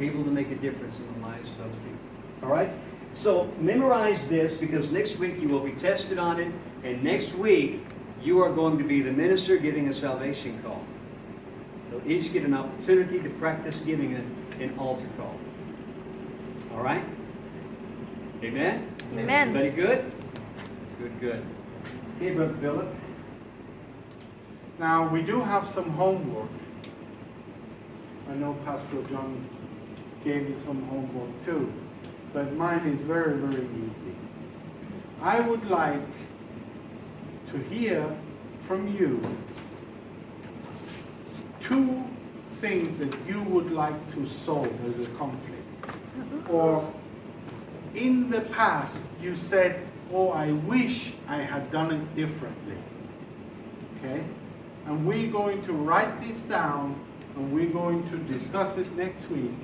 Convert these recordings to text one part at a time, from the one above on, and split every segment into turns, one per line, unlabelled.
able to make a difference in the lives of other people. All right? So memorize this, because next week you will be tested on it, and next week you are going to be the minister giving a salvation call. So each get an opportunity to practice giving an altar call. All right? Amen?
Amen.
Everybody good? Good. Okay, Brother Philip.
Now, we do have some homework. I know Pastor John gave you some homework too, but mine is very, very easy. I would like to hear from you 2 things that you would like to solve as a conflict. Or in the past, you said, oh, I wish I had done it differently. Okay? And we're going to write this down, and we're going to discuss it next week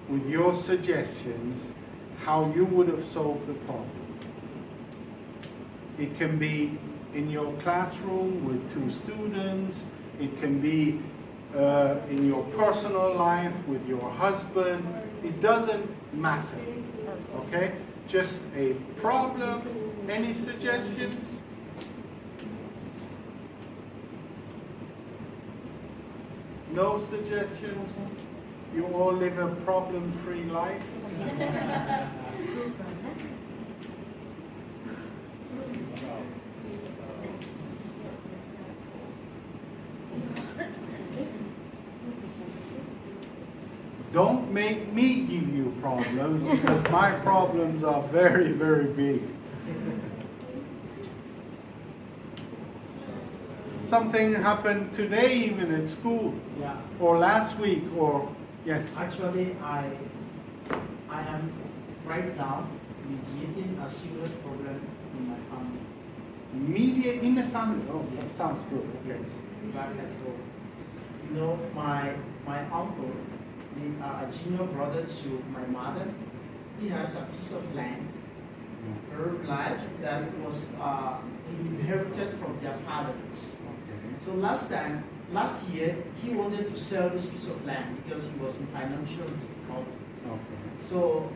with your suggestions, how you would have solved the problem. It can be in your classroom with 2 students. It can be in your personal life with your husband. It doesn't matter. Okay? Just a problem. Any suggestions? No suggestions? You all live a problem-free life? Don't make me give you problems, because my problems are very, very big. Something happened today even at school,
Yeah.
or last week, or yes.
Actually, I am right now mediating a serious problem in my family.
Media in the family. Oh, that
Yes.
sounds good. Okay.
Yes, back at home. You know, my uncle, a junior brother to my mother, he has a piece of land, very large, that was inherited from their father. So last year, he wanted to sell this piece of land because he was in financial difficulty.
Okay.
So,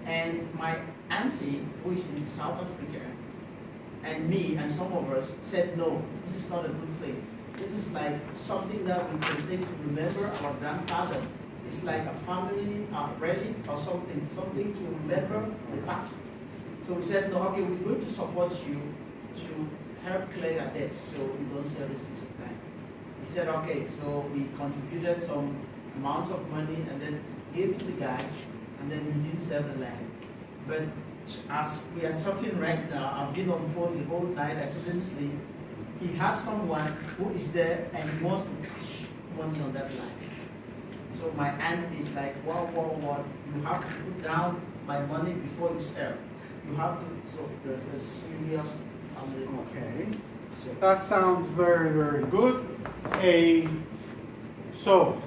and my auntie, who is in South Africa, and me and some of us said, no, this is not a good thing. This is like something that we can take to remember our grandfather. It's like a family relic or something to remember the past. So we said, no, okay, we're going to support you to help clear your debts so we don't sell this piece of land. He said, okay, so we contributed some amount of money and then gave to the guy, and then he didn't sell the land. But as we are talking right now, I've been on phone the whole night, I couldn't sleep. He has someone who is there and he wants to cash money on that land. So my aunt is like, what? You have to put down my money before you sell. You have to, so there's a serious family.
Okay.
So,
That sounds very, very good. So,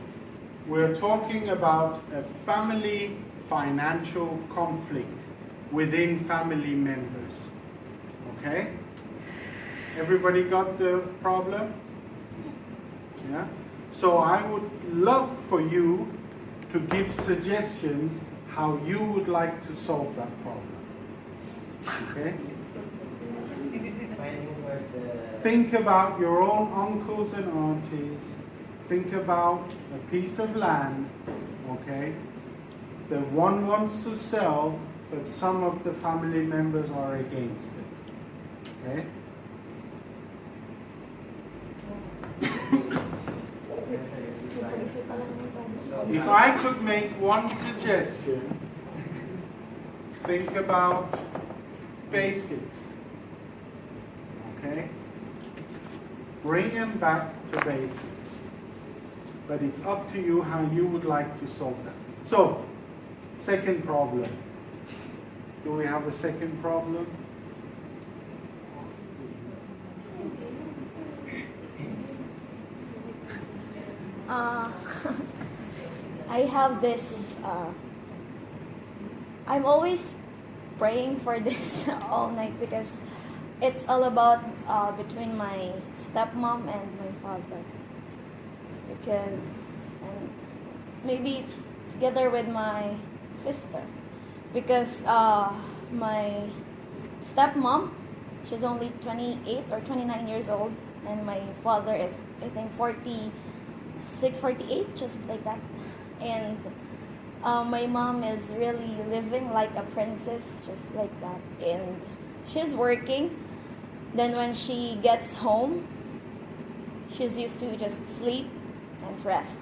we're talking about a family financial conflict within family members. Okay? Everybody got the problem? Yeah? So I would love for you to give suggestions how you would like to solve that problem. Okay?
finding was the
Think about your own uncles and aunties. Think about a piece of land, okay, that one wants to sell, but some of the family members are against it. Okay? If I could make one suggestion, think about basics. Okay? Bring them back to basics. But it's up to you how you would like to solve that. So, second problem. Do we have a second problem?
I have this. I'm always praying for this all night because it's all about between my stepmom and my father. Because and maybe together with my sister, because my stepmom, she's only 28 or 29 years old, and my father is, I think, 46, 48, just like that. And my mom is really living like a princess, just like that. And she's working. Then when she gets home, she's used to just sleep and rest.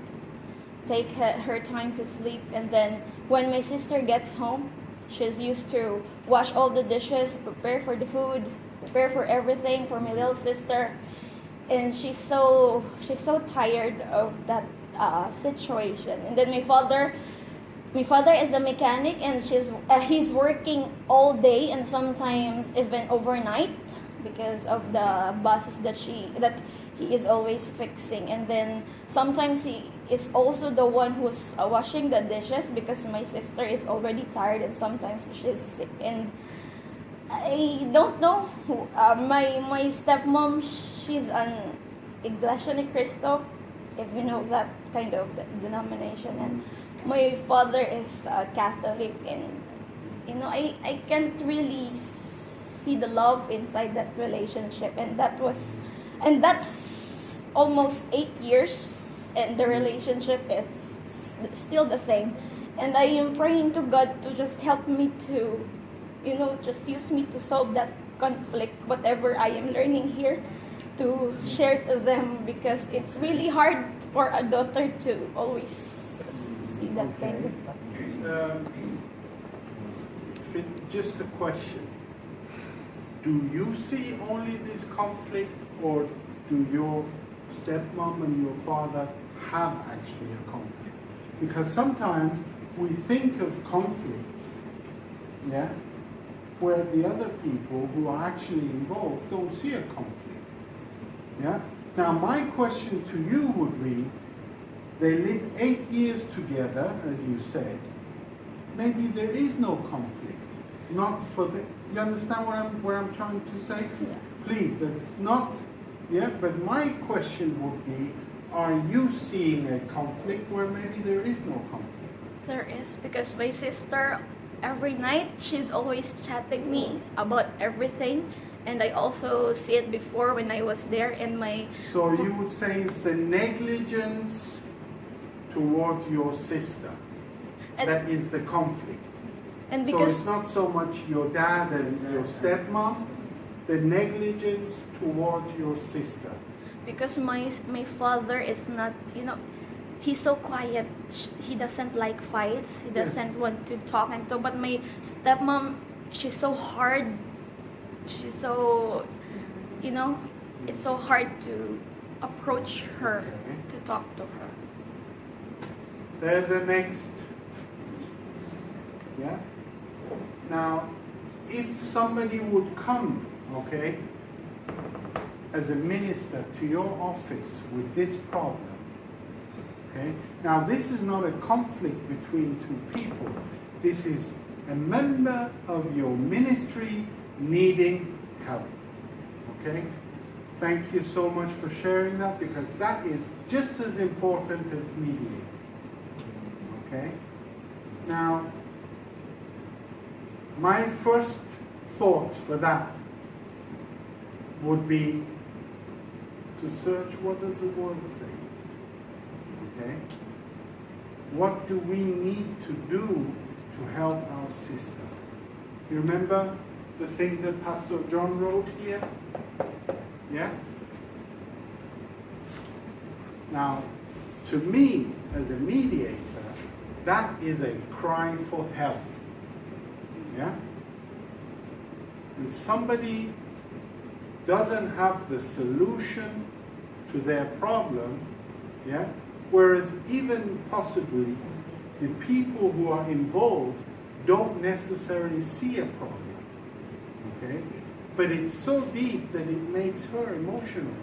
Take her time to sleep. And then when my sister gets home, she's used to wash all the dishes, prepare for the food, prepare for everything for my little sister. And she's so tired of that situation. And then my father is a mechanic, and he's working all day and sometimes even overnight because of the buses that he is always fixing. And then sometimes he is also the one who's washing the dishes because my sister is already tired and sometimes she's sick. And I don't know. My stepmom, she's an Iglesia ni Cristo, if you know that kind of denomination, and my father is Catholic, and I can't really see the love inside that relationship, and that's almost 8 years, and the relationship is still the same. And I am praying to God to just help me to, just use me to solve that conflict, whatever I am learning here, to share to them, because it's really hard for a daughter to always see that kind of
Just a question. Do you see only this conflict, or do your stepmom and your father have actually a conflict? Because sometimes we think of conflicts, yeah, where the other people who are actually involved don't see a conflict. Yeah? Now my question to you would be, they live 8 years together, as you said. Maybe there is no conflict. Not for the, you understand what I'm trying to say?
Yeah.
Please, that it's not, yeah, but my question would be, are you seeing a conflict where maybe there is no conflict?
There is, because my sister, every night, she's always chatting me about everything. And I also see it before when I was there in my...
So you would say it's the negligence towards your sister that is the conflict.
And
So
because
it's not so much your dad and your stepmom, the negligence towards your sister.
because my father is not, he's so quiet. He doesn't like fights. He doesn't want to talk and talk. But my stepmom, she's so hard. She's so, it's so hard to approach her, to talk to her.
There's a next. Yeah? Now, if somebody would come, okay, as a minister to your office with this problem, okay, now this is not a conflict between two people. This is a member of your ministry needing help. Okay? Thank you so much for sharing that, because that is just as important as mediating. Okay? Now, my first thought for that would be to search, what does the word say? Okay? What do we need to do to help our sister? You remember the things that Pastor John wrote here? Yeah? Now, to me, as a mediator, that is a cry for help. Yeah? And somebody doesn't have the solution to their problem, yeah? Whereas even possibly the people who are involved don't necessarily see a problem, okay? But it's so deep that it makes her emotional.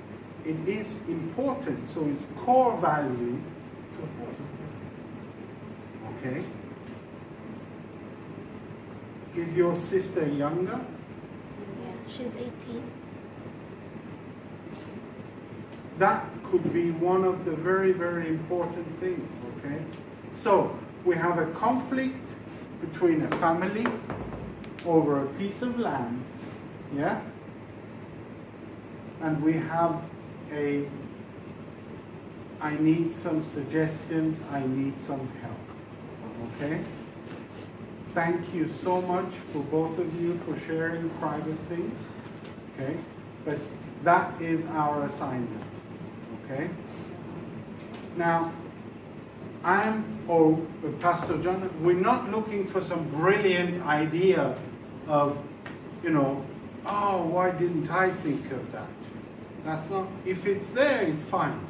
It is important, so it's core value to her. Okay? Is your sister younger?
Yeah, she's 18.
That could be one of the very, very important things, okay? So, we have a conflict between a family over a piece of land, yeah? And we have a, I need some suggestions, I need some help, okay? Thank you so much for both of you for sharing private things, okay? But that is our assignment, okay? Now, Pastor John, we're not looking for some brilliant idea of, oh, why didn't I think of that? That's not, if it's there, it's fine.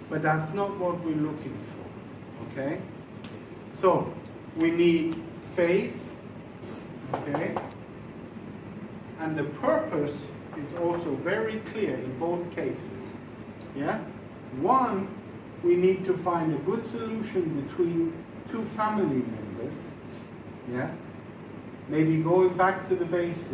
But that's not what we're looking for, okay? So, we need faith, okay? And the purpose is also very clear in both cases, yeah? One, we need to find a good solution between two family members, yeah? Maybe going back to the basics.